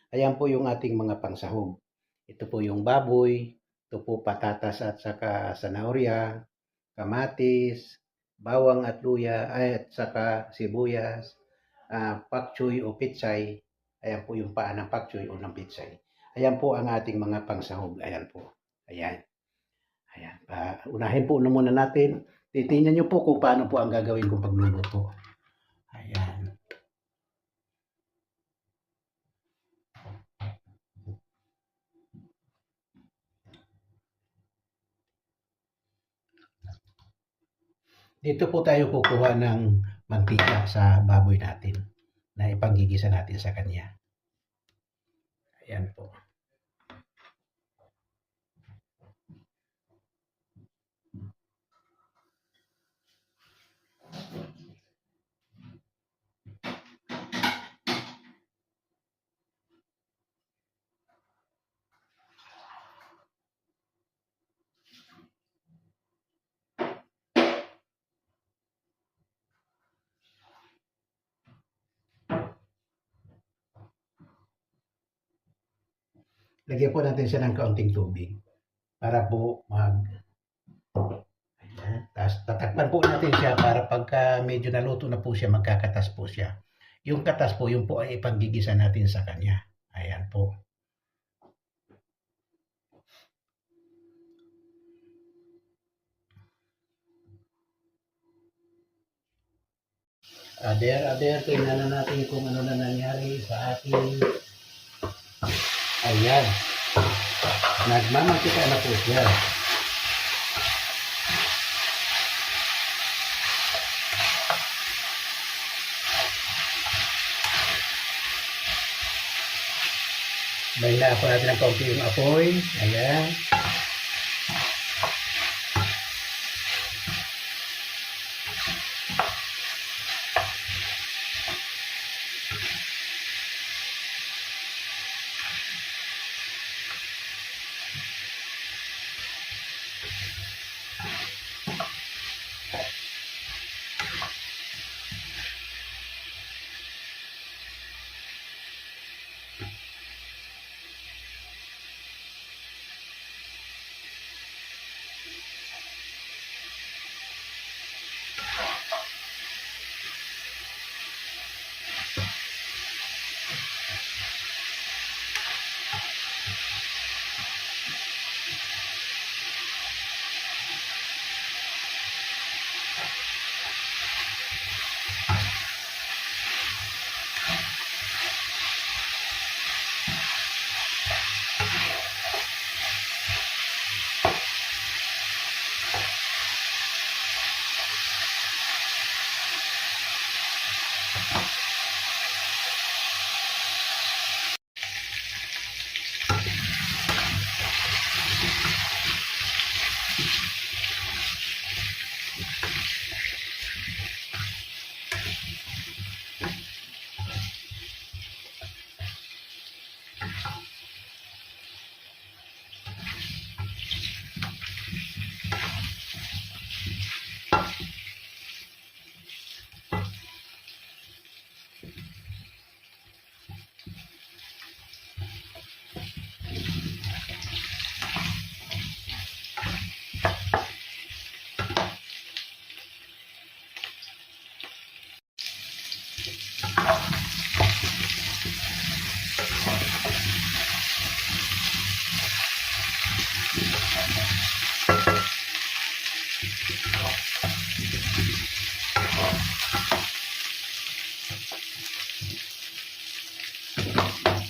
Ayan po yung ating mga pangsahog. Ito po yung baboy, ito po patatas at saka zanahoria, kamatis, bawang at luya, at saka sibuyas, pak choy o pitsay. Ayan po yung paa ng pak choy o ng pitsay. Ayan po ang ating mga pangsahog. Ayan po. Ayan. Ayan. Unahin po muna natin. Titingnan nyo po kung paano po ang gagawin kong pagluluto. Ayan. Dito po tayo kukuha ng mantika sa baboy natin na ipanggigisa natin sa kanya. Ayan po. Lagyan po natin siya ng kaunting tubig para po ayan. Tapos tatakpan po natin siya para pagka medyo naluto na po siya, magkakatas po siya. Yung katas po, yung po ay ipanggigisa natin sa kanya. Ayan po. Ader, tingnan na natin kung ano na nangyari sa ating, ayan, nagmamantika na po siya. Baila po natin ng kaunti yung apoy, ayan.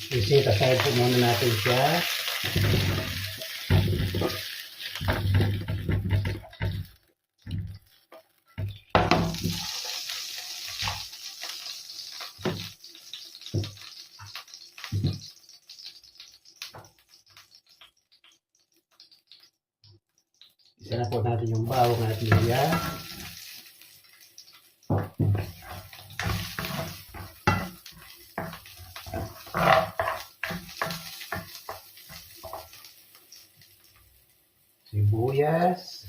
Isitasahin po muna natin siya. Isa na po natin yung bawang at luya. Sibuyas.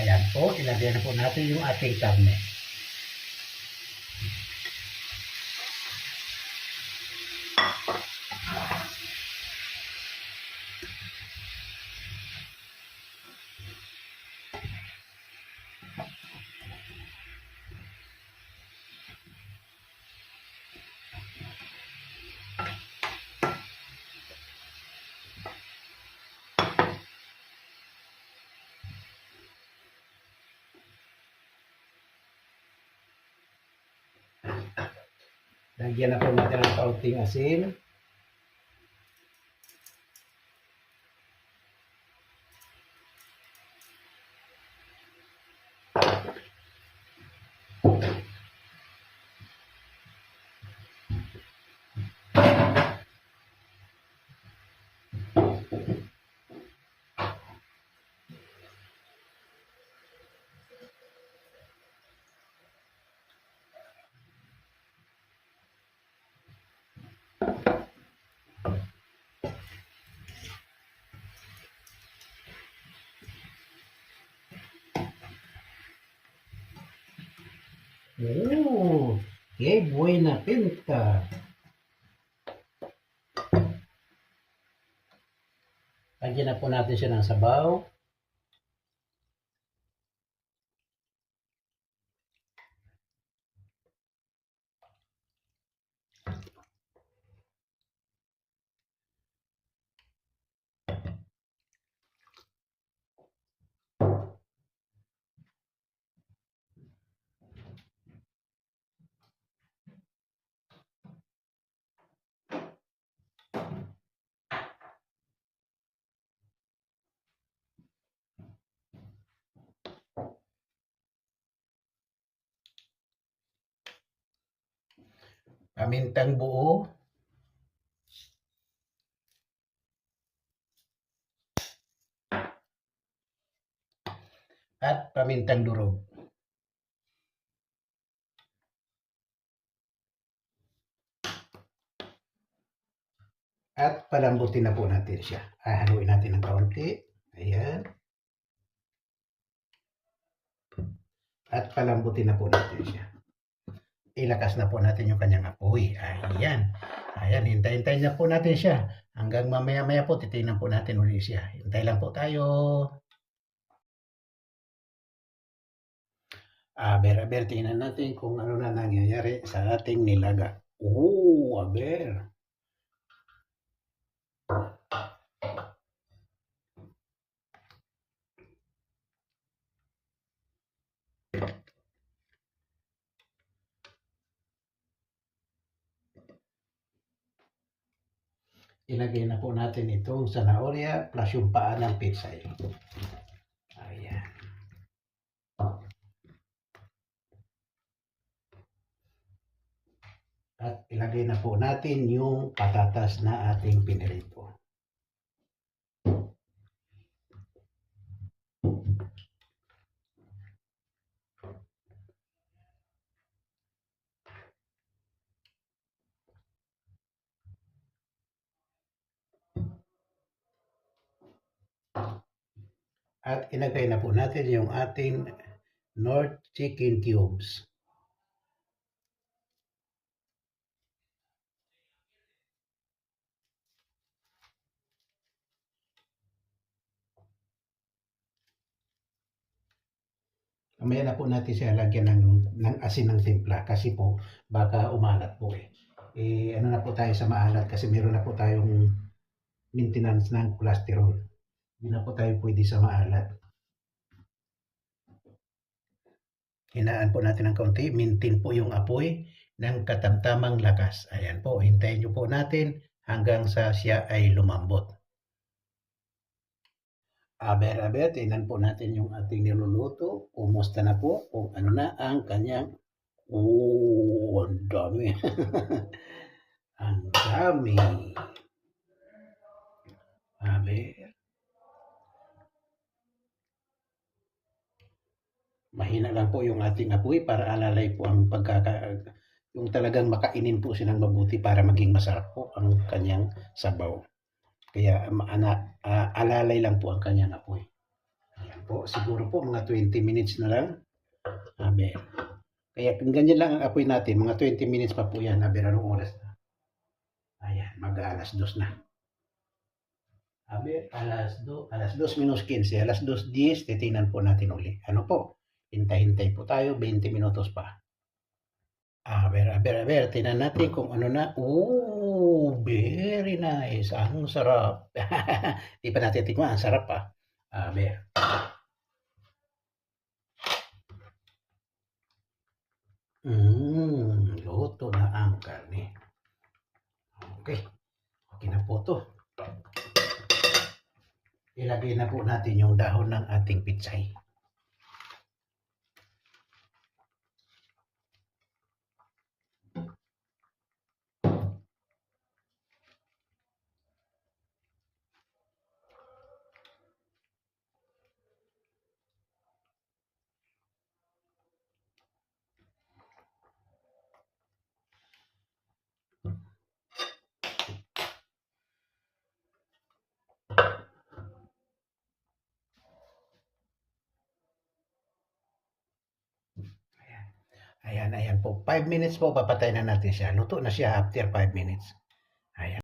Ayan po, ilagay na po natin yung ating karne. Lagyan na po natin ng kaunting asin. Oh, qué buena pinta. Lagyan na po natin siya ng sabaw. Pamintang buo. At pamintang durog. At palambutin na po natin siya. Haluin natin ng kaunti. Ayan. At palambutin na po natin siya. Ilakas na po natin yung kanyang apoy. Ayan. Ayan, hintayin na po natin siya. Hanggang mamaya-maya po, titingnan po natin ulit siya. Hintay lang po tayo. Aber, tingnan natin kung ano na nangyayari sa ating nilaga. Aber. Ilagay na po natin itong zanahoria plus yung paa ng pitsay. Ayan. At ilagay na po natin yung patatas na ating pinirito. At ilagay na po natin yung ating North chicken cubes. Mamaya na po natin siya lagyan ng asin ng timpla kasi po baka umalat po eh. Ano na po tayo sa maalat kasi meron na po tayong maintenance ng cholesterol. Hindi na po tayo pwede sa maalat. Hinaan po natin ng kaunti, maintain po yung apoy ng katamtamang lakas. Ayan po, hintayin nyo po natin hanggang sa siya ay lumambot. Aber, tingnan po natin yung ating niluluto. Kumusta na po? Kung ano na ang kanyang... ang dami. Ang dami. Aber. Mahina lang po yung ating apoy para alalay po ang yung talagang makainin po silang mabuti para maging masarap po ang kanyang sabaw. Kaya alalay lang po ang kanyang apoy. Ayan. po, siguro po mga 20 minutes na lang. Aber. Kaya kung ganyan lang ang apoy natin, mga 20 minutes pa po yan. Aber, anong oras na? Ayan, mag-alas 2 na. Aber, alas 2 minus 15, alas 2:10, titingnan po natin uli. Ano po? Hintay-hintay po tayo, 20 minutos pa. Aber, tingnan natin kung ano na. Oh, very nice. Ang sarap. Di pa natin tikman, ang sarap pa. Aber. Luto na ang karne. Okay. Okay na po to. Ilagay na po natin yung dahon ng ating pitsay. Ayan po. 5 minutes po, papatayin na natin siya. Luto na siya after 5 minutes. Ayan.